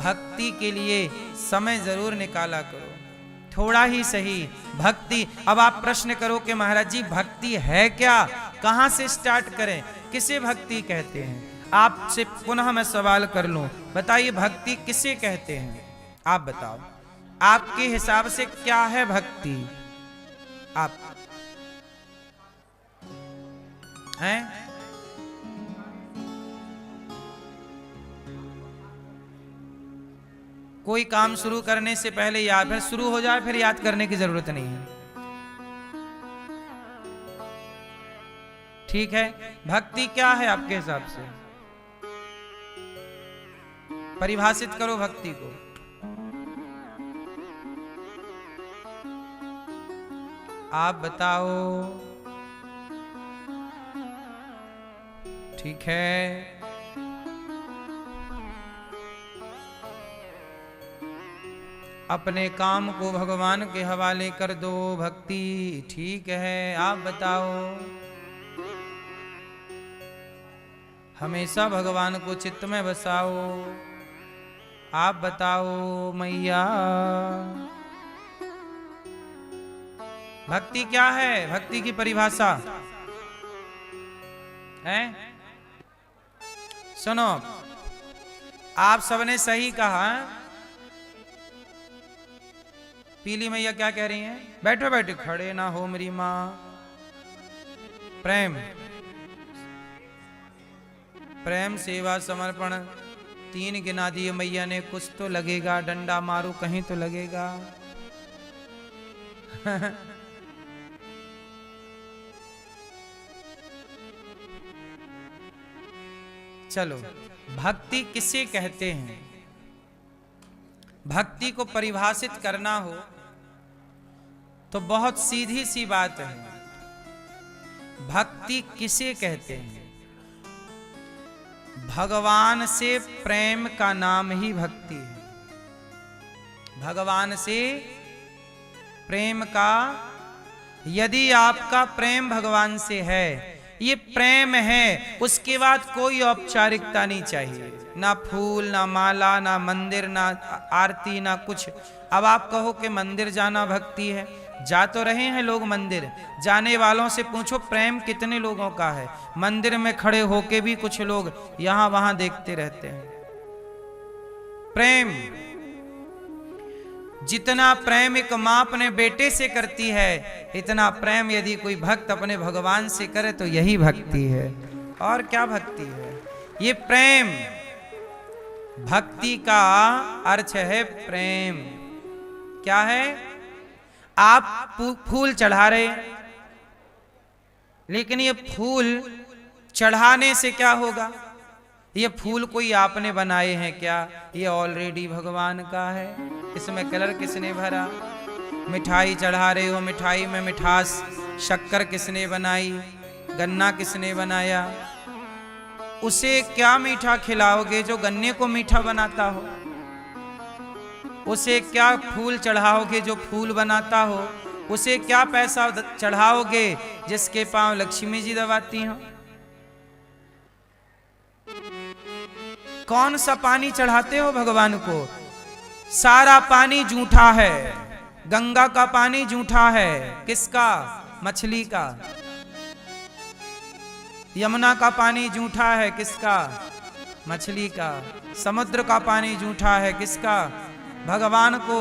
भक्ति के लिए समय जरूर निकाला करो, थोड़ा ही सही भक्ति। अब आप प्रश्न करो कि महाराज जी भक्ति है क्या, कहां से स्टार्ट करें, किसे भक्ति कहते हैं? आपसे पुनः मैं सवाल कर लूं, बताइए भक्ति किसे कहते हैं? आप बताओ, आपके हिसाब से क्या है भक्ति? आप हैं? कोई काम शुरू करने से पहले याद, फिर शुरू हो जाए फिर याद करने की जरूरत नहीं है, ठीक है? भक्ति क्या है आपके हिसाब से? परिभाषित करो भक्ति को। आप बताओ, ठीक है? अपने काम को भगवान के हवाले कर दो, भक्ति ठीक है। आप बताओ, हमेशा भगवान को चित्त में बसाओ। आप बताओ मैया, भक्ति क्या है? भक्ति की परिभाषा है? सुनो, आप सबने सही कहा। पीली मैया क्या कह रही हैं? बैठो बैठो, खड़े ना हो मेरी माँ। प्रेम, प्रेम, सेवा, समर्पण, 3 गिना दिए मैया ने। कुछ तो लगेगा, डंडा मारू कहीं तो लगेगा। चलो, भक्ति किसे कहते हैं? भक्ति को परिभाषित करना हो तो बहुत सीधी सी बात है। भक्ति किसे कहते हैं? भगवान से प्रेम का नाम ही भक्ति है। भगवान से प्रेम का, यदि आपका प्रेम भगवान से है, ये प्रेम है, उसके बाद कोई औपचारिकता नहीं चाहिए, ना फूल, ना माला, ना मंदिर, ना आरती, ना कुछ। अब आप कहो कि मंदिर जाना भक्ति है, जा तो रहे हैं लोग मंदिर, जाने वालों से पूछो प्रेम कितने लोगों का है। मंदिर में खड़े होके भी कुछ लोग यहां वहां देखते रहते हैं। प्रेम, जितना प्रेम एक मां अपने बेटे से करती है, इतना प्रेम यदि कोई भक्त अपने भगवान से करे तो यही भक्ति है। और क्या भक्ति है? ये प्रेम, भक्ति का अर्थ है प्रेम। क्या है? आप फूल चढ़ा रहे, लेकिन ये फूल चढ़ाने से क्या होगा? ये फूल कोई आपने बनाए हैं क्या? ये ऑलरेडी भगवान का है। इसमें कलर किसने भरा? मिठाई चढ़ा रहे हो, मिठाई में मिठास, शक्कर किसने बनाई? गन्ना किसने बनाया? उसे क्या मीठा खिलाओगे जो गन्ने को मीठा बनाता हो? उसे क्या फूल चढ़ाओगे जो फूल बनाता हो? उसे क्या पैसा चढ़ाओगे जिसके पांव लक्ष्मी जी दबाती हो? कौन सा पानी चढ़ाते हो भगवान को? सारा पानी जूठा है। गंगा का पानी जूठा है। किसका? मछली का। यमुना का पानी जूठा है। किसका? मछली का। समुद्र का पानी जूठा है। किसका? भगवान को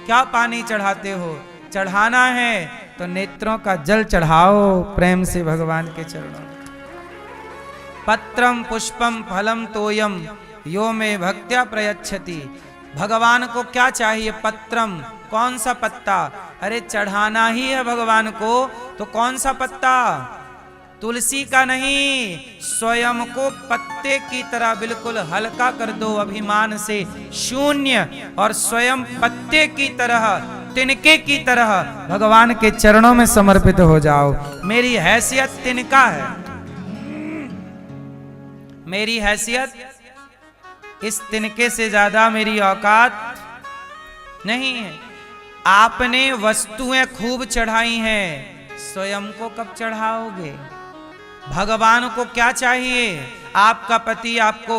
क्या पानी चढ़ाते हो? चढ़ाना है तो नेत्रों का जल चढ़ाओ प्रेम से भगवान के चरणों। पत्रम पुष्पम फलम तोयम यो में भक्त्या प्रयच्छति। भगवान को क्या चाहिए? पत्रम, कौन सा पत्ता? अरे चढ़ाना ही है भगवान को, तो कौन सा पत्ता? तुलसी का नहीं, स्वयं को पत्ते की तरह बिल्कुल हल्का कर दो अभिमान से, शून्य, और स्वयं पत्ते की तरह, तिनके की तरह भगवान के चरणों में समर्पित हो जाओ। मेरी हैसियत तिनका है, मेरी हैसियत इस तिनके से ज्यादा मेरी औकात नहीं है। आपने वस्तुएं खूब चढ़ाई हैं, स्वयं को कब चढ़ाओगे? भगवान को क्या चाहिए? आपका पति आपको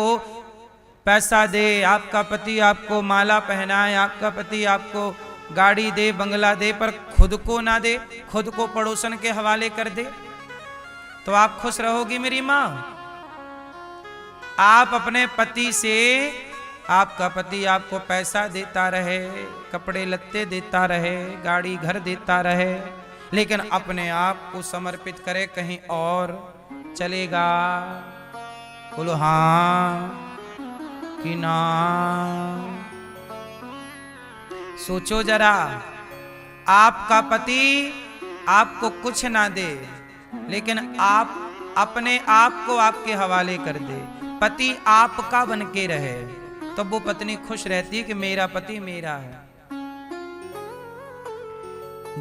पैसा दे, आपका पति आपको माला पहनाए, आपका पति आपको गाड़ी दे, बंगला दे, पर खुद को ना दे, खुद को पड़ोसन के हवाले कर दे, तो आप खुश रहोगी मेरी मां? आप अपने पति से, आपका पति आपको पैसा देता रहे, कपड़े लत्ते देता रहे, गाड़ी घर देता रहे, लेकिन अपने आप को समर्पित करे कहीं और, चलेगा? बोलो हाँ कि ना? सोचो जरा, आपका पति आपको कुछ ना दे, लेकिन आप अपने आप को आपके हवाले कर दे, पति आपका बन के रहे, तो वो पत्नी खुश रहती है कि मेरा पति मेरा है।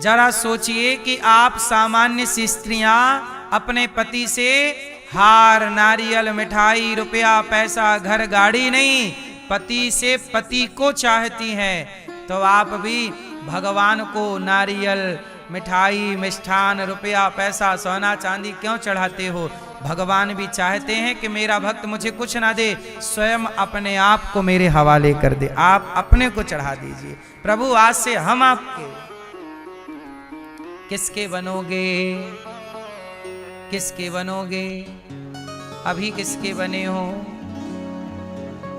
जरा सोचिए कि आप सामान्य सी स्त्रियां अपने पति से हार, नारियल, मिठाई, रुपया, पैसा, घर, गाड़ी नहीं, पति से पति को चाहती हैं, तो आप भी भगवान को नारियल, मिठाई, मिष्ठान, रुपया, पैसा, सोना चांदी क्यों चढ़ाते हो? भगवान भी चाहते हैं कि मेरा भक्त मुझे कुछ ना दे, स्वयं अपने आप को मेरे हवाले कर दे, आप अपने को चढ़ा दीजिए। प्रभु आज से हम आपके। किसके बनोगे? किसके बनोगे? अभी किसके बने हो?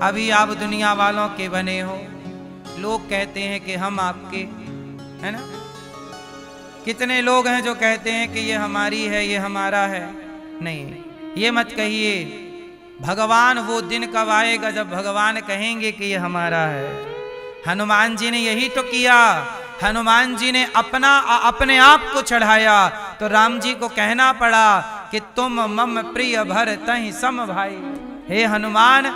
अभी आप दुनिया वालों के बने हो। लोग कहते हैं कि हम आपके, है ना? कितने लोग हैं जो कहते हैं कि ये हमारी है, ये हमारा है। नहीं, ये मत कहिए। भगवान, वो दिन कब आएगा जब भगवान कहेंगे कि ये हमारा है। हनुमान जी ने यही तो किया। हनुमान जी ने अपने आप को चढ़ाया, तो राम जी को कहना पड़ा कि तुम मम प्रिय भरतहि सम भाई। हे हनुमान,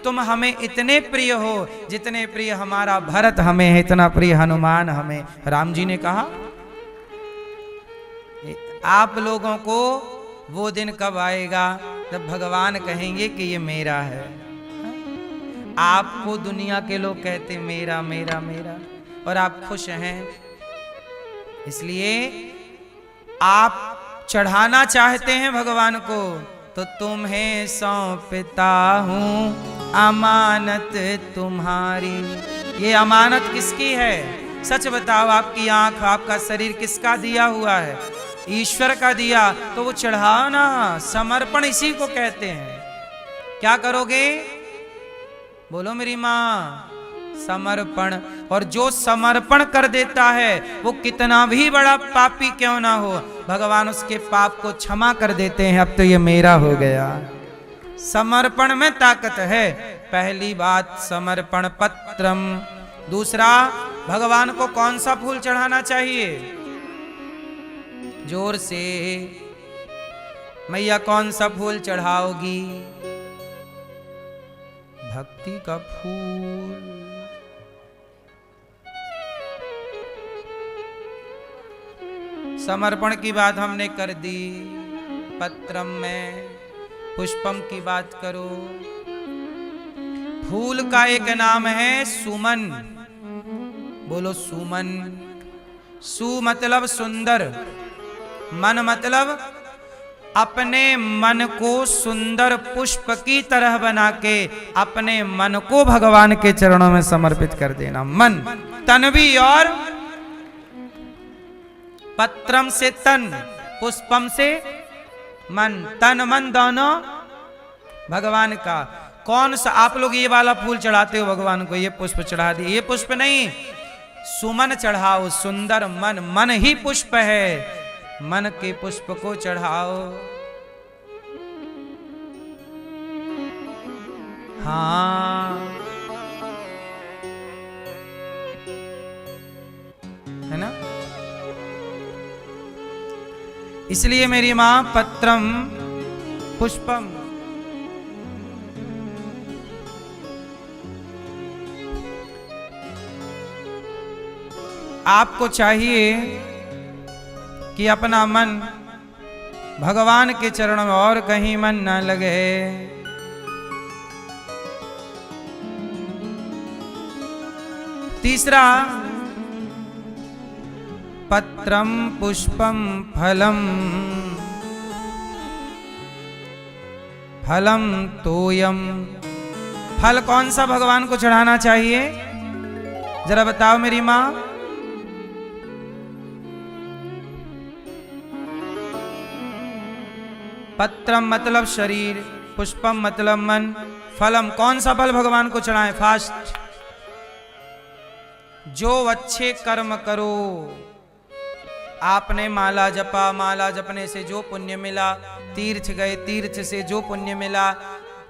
तुम हमें इतने प्रिय हो जितने प्रिय हमारा भरत हमें है, इतना प्रिय हनुमान हमें। राम जी ने कहा, आप लोगों को वो दिन कब आएगा जब भगवान कहेंगे कि ये मेरा है। आपको दुनिया के लोग कहते मेरा मेरा मेरा, और आप खुश हैं। इसलिए आप चढ़ाना चाहते हैं भगवान को, तो तुम्हें सौंपता हूं अमानत तुम्हारी। ये अमानत किसकी है? सच बताओ, आपकी आंख, आपका शरीर किसका दिया हुआ है? ईश्वर का दिया, तो वो चढ़ाओ ना। समर्पण इसी को कहते हैं। क्या करोगे? बोलो मेरी माँ, समर्पण। और जो समर्पण कर देता है वो कितना भी बड़ा पापी क्यों ना हो, भगवान उसके पाप को क्षमा कर देते हैं। अब तो ये मेरा हो गया। समर्पण में ताकत है। पहली बात समर्पण पत्रम। दूसरा, भगवान को कौन सा फूल चढ़ाना चाहिए? जोर से मैया, कौन सा फूल चढ़ाओगी? भक्ति का फूल। समर्पण की बात हमने कर दी, पत्रम में। पुष्पम की बात करो। फूल का एक नाम है सुमन। बोलो सुमन। सु मतलब सुंदर, मन मतलब अपने मन को सुंदर पुष्प की तरह बना के अपने मन को भगवान के चरणों में समर्पित कर देना। मन, तन भी, और पत्रम से तन, पुष्पम से मन। तन मन दोनों भगवान का। कौन सा? आप लोग ये वाला फूल चढ़ाते हो भगवान को, ये पुष्प चढ़ा दिए। ये पुष्प नहीं, सुमन चढ़ाओ। सुंदर मन, मन ही पुष्प है। मन के पुष्प को चढ़ाओ। हाँ, है ना? इसलिए मेरी मां, पत्रम पुष्पम। आपको चाहिए कि अपना मन भगवान के चरणों में, और कहीं मन न लगे। तीसरा, पत्रम पुष्पम फलम। फलम तोयम फल कौन सा भगवान को चढ़ाना चाहिए, जरा बताओ मेरी माँ। पत्रम मतलब शरीर, पुष्पम मतलब मन, फलम कौन सा फल भगवान को चढ़ाएं? फास्ट। जो अच्छे कर्म करो, आपने माला जपा, माला जपने से जो पुण्य मिला, तीर्थ गए, तीर्थ से जो पुण्य मिला,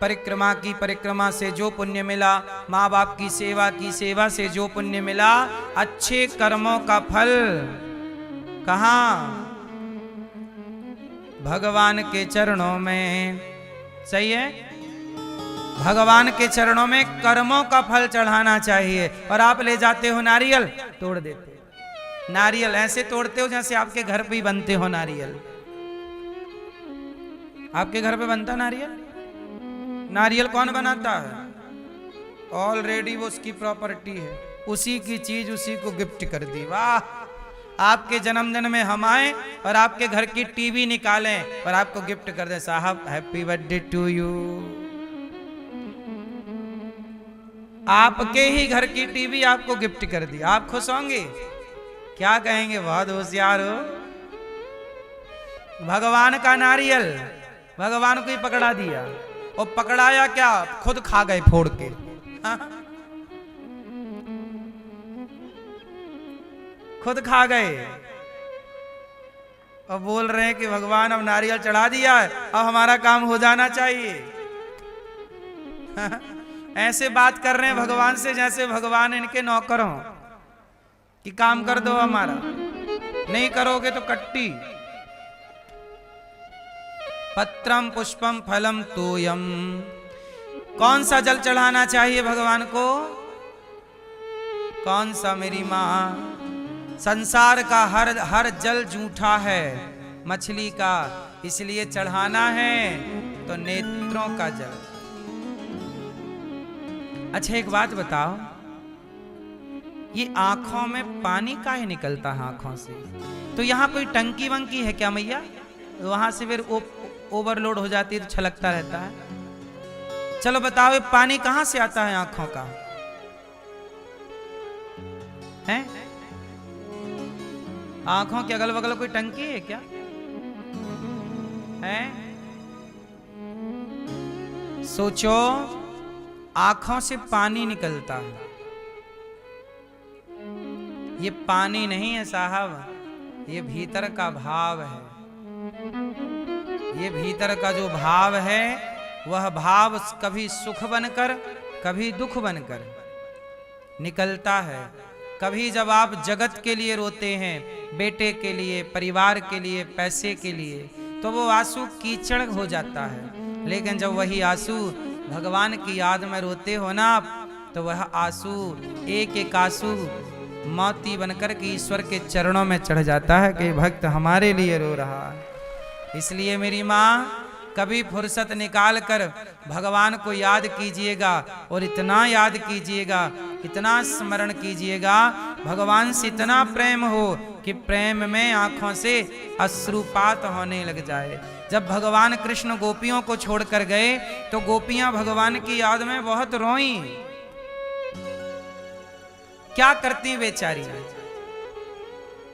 परिक्रमा की, परिक्रमा से जो पुण्य मिला, माँ बाप की सेवा से जो पुण्य मिला, अच्छे कर्मों का फल कहाँ? भगवान के चरणों में। सही है, भगवान के चरणों में कर्मों का फल चढ़ाना चाहिए। और आप ले जाते हो नारियल, तोड़ देते हो। नारियल ऐसे तोड़ते हो जैसे आपके घर पे ही बनते हो नारियल। आपके घर पे बनता नारियल? नारियल कौन बनाता है? ऑलरेडी वो उसकी प्रॉपर्टी है, उसी की चीज उसी को गिफ्ट कर दी। वाह, आपके जन्मदिन में हम आए और आपके घर की टीवी निकालें और आपको गिफ्ट कर दें, साहब हैप्पी बर्थडे टू यू। आपके ही घर की टीवी आपको गिफ्ट कर दी, आप खुश होंगे? क्या कहेंगे? बहुत होशियार हो। भगवान का नारियल भगवान को ही पकड़ा दिया, और पकड़ाया क्या, खुद खा गए फोड़ के। खुद खा गए और बोल रहे हैं कि भगवान अब नारियल चढ़ा दिया है, अब हमारा काम हो जाना चाहिए। ऐसे बात कर रहे हैं भगवान से जैसे भगवान इनके नौकर हों कि काम कर दो हमारा, नहीं करोगे तो कट्टी। पत्रम पुष्पम फलम तोयम, कौन सा जल चढ़ाना चाहिए भगवान को? कौन सा मेरी माँ? संसार का हर जल जूठा है, मछली का, इसलिए चढ़ाना है तो नेत्रों का जल। अच्छा एक बात बताओ, ये आंखों में पानी काहे निकलता है आंखों से? तो यहाँ कोई टंकी वंकी है क्या मैया? वहां से फिर ओवरलोड हो जाती है तो छलकता रहता है। चलो बताओ, ये पानी कहां से आता है आंखों का? है आंखों के अगल बगल कोई टंकी है क्या? है? सोचो, आंखों से पानी निकलता है। ये पानी नहीं है साहब, ये भीतर का भाव है। ये भीतर का जो भाव है, वह भाव कभी सुख बनकर कभी दुख बनकर निकलता है। कभी जब आप जगत के लिए रोते हैं, बेटे के लिए, परिवार के लिए, पैसे के लिए, तो वो आंसू कीचड़ हो जाता है। लेकिन जब वही आंसू भगवान की याद में रोते हो ना आप, तो वह आंसू एक एक आंसू मोती बनकर के ईश्वर के चरणों में चढ़ जाता है कि भक्त हमारे लिए रो रहा है। इसलिए मेरी माँ, कभी फुर्सत निकाल कर भगवान को याद कीजिएगा, और इतना याद कीजिएगा, इतना स्मरण कीजिएगा, भगवान से इतना प्रेम हो कि प्रेम में आंखों से अश्रुपात होने लग जाए। जब भगवान कृष्ण गोपियों को छोड़कर गए तो गोपियां भगवान की याद में बहुत रोई। क्या करती बेचारी,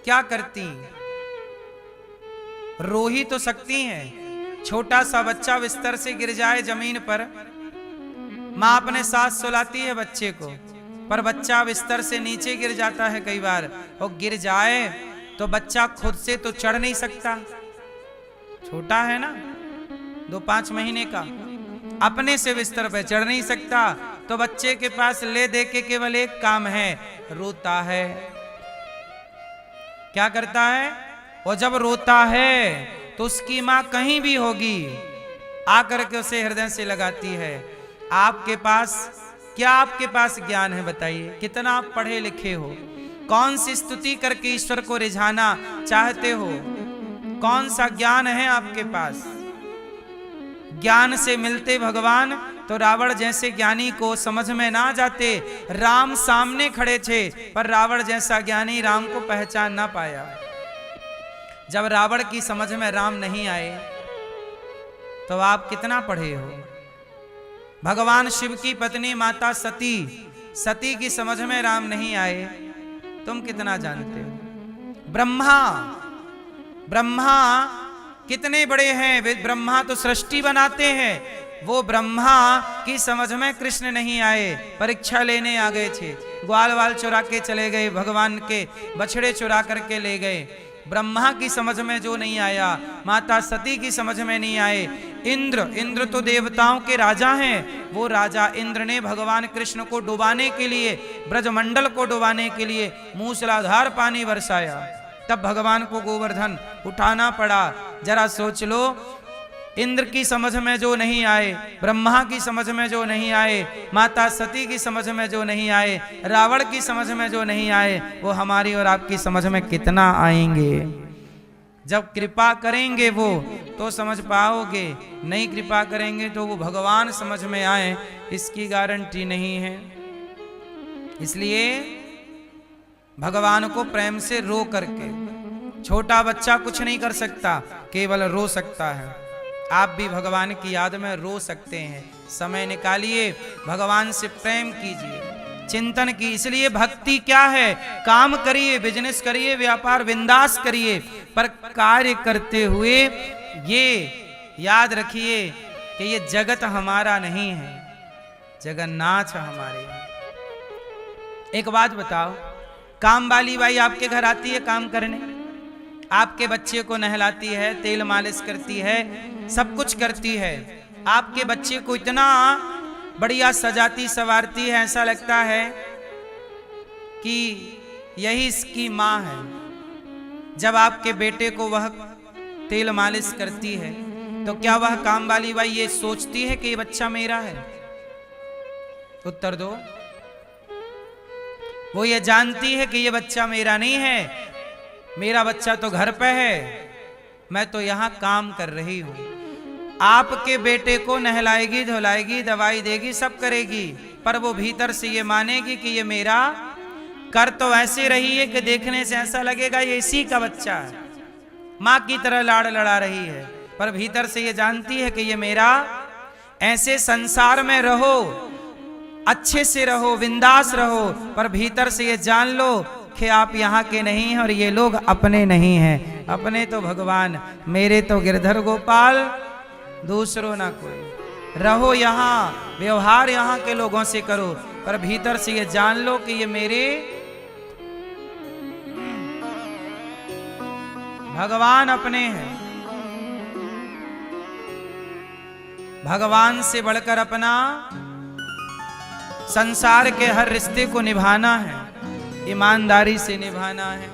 क्या करती? रो ही तो सकती हैं। छोटा सा बच्चा बिस्तर से गिर जाए जमीन पर, माँ अपने साथ सुलाती है बच्चे को, पर बच्चा बिस्तर से नीचे गिर जाता है कई बार, और गिर जाए तो बच्चा खुद से तो चढ़ नहीं सकता, छोटा है ना, 2-5 महीने का, अपने से बिस्तर पे चढ़ नहीं सकता। तो बच्चे के पास ले दे के केवल एक काम है, रोता है। क्या करता है? और जब रोता है तो उसकी माँ कहीं भी होगी, आकर के उसे हृदय से लगाती है। आपके पास क्या, आपके पास ज्ञान है बताइए? कितना आप पढ़े लिखे हो? कौन सी स्तुति करके ईश्वर को रिझाना चाहते हो? कौन सा ज्ञान है आपके पास? ज्ञान से मिलते भगवान तो रावण जैसे ज्ञानी को समझ में ना जाते। राम सामने खड़े थे, पर रावण जैसा ज्ञानी राम को पहचान ना पाया। जब रावण की समझ में राम नहीं आए तो आप कितना पढ़े हो? भगवान शिव की पत्नी माता सती, सती की समझ में राम नहीं आए, तुम कितना जानते हो। ब्रह्मा, ब्रह्मा कितने बड़े हैं, वे ब्रह्मा तो सृष्टि बनाते हैं, वो ब्रह्मा की समझ में कृष्ण नहीं आए, परीक्षा लेने आ गए थे, ग्वाल वाल चुरा के चले गए, भगवान के बछड़े चुरा करके ले गए। ब्रह्मा की समझ में जो नहीं आया, माता सती की समझ में नहीं आए। इंद्र, इंद्र तो देवताओं के राजा हैं, वो राजा इंद्र ने भगवान कृष्ण को डुबाने के लिए, ब्रजमंडल को डुबाने के लिए मूसलाधार पानी बरसाया, तब भगवान को गोवर्धन उठाना पड़ा। जरा सोच लो, इंद्र की समझ में जो नहीं आए, ब्रह्मा की समझ में जो नहीं आए, माता सती की समझ में जो नहीं आए, रावण की समझ में जो नहीं आए, वो हमारी और आपकी समझ में कितना आएंगे। जब कृपा करेंगे वो तो समझ पाओगे, नहीं कृपा करेंगे तो वो भगवान समझ में आए, इसकी गारंटी नहीं है। इसलिए भगवान को प्रेम से रो करके, छोटा बच्चा कुछ नहीं कर सकता, केवल रो सकता है। आप भी भगवान की याद में रो सकते हैं, समय निकालिए, भगवान से प्रेम कीजिए, चिंतन की। इसलिए भक्ति क्या है, काम करिए, बिजनेस करिए, व्यापार बिंदास करिए, पर कार्य करते हुए ये याद रखिए कि ये जगत हमारा नहीं है, जगन्नाथ हमारे। एक बात बताओ, काम वाली बाई आपके घर आती है काम करने, आपके बच्चे को नहलाती है, तेल मालिश करती है, सब कुछ करती है, आपके बच्चे को इतना बढ़िया सजाती संवारती है, ऐसा लगता है कि यही इसकी माँ है। जब आपके बेटे को वह तेल मालिश करती है तो क्या वह काम वाली बाई ये सोचती है कि ये बच्चा मेरा है? उत्तर दो। वो ये जानती है कि ये बच्चा मेरा नहीं है, मेरा बच्चा तो घर पे है, मैं तो यहां काम कर रही हूं। आपके बेटे को नहलाएगी, धुलाएगी, दवाई देगी, सब करेगी, पर वो भीतर से ये मानेगी कि ये मेरा। कर तो ऐसे रही है कि देखने से ऐसा लगेगा ये इसी का बच्चा है, मां की तरह लाड़ लड़ा रही है, पर भीतर से ये जानती है कि ये मेरा। ऐसे संसार में रहो, अच्छे से रहो, बिंदास रहो, पर भीतर से ये जान लो कि आप यहाँ के नहीं हैं और ये लोग अपने नहीं हैं। अपने तो भगवान, मेरे तो गिरधर गोपाल, दूसरों ना कोई। रहो यहाँ, व्यवहार यहाँ के लोगों से करो, पर भीतर से ये जान लो कि ये मेरे भगवान अपने हैं। भगवान से बढ़कर अपना संसार के हर रिश्ते को निभाना है, ईमानदारी से निभाना है।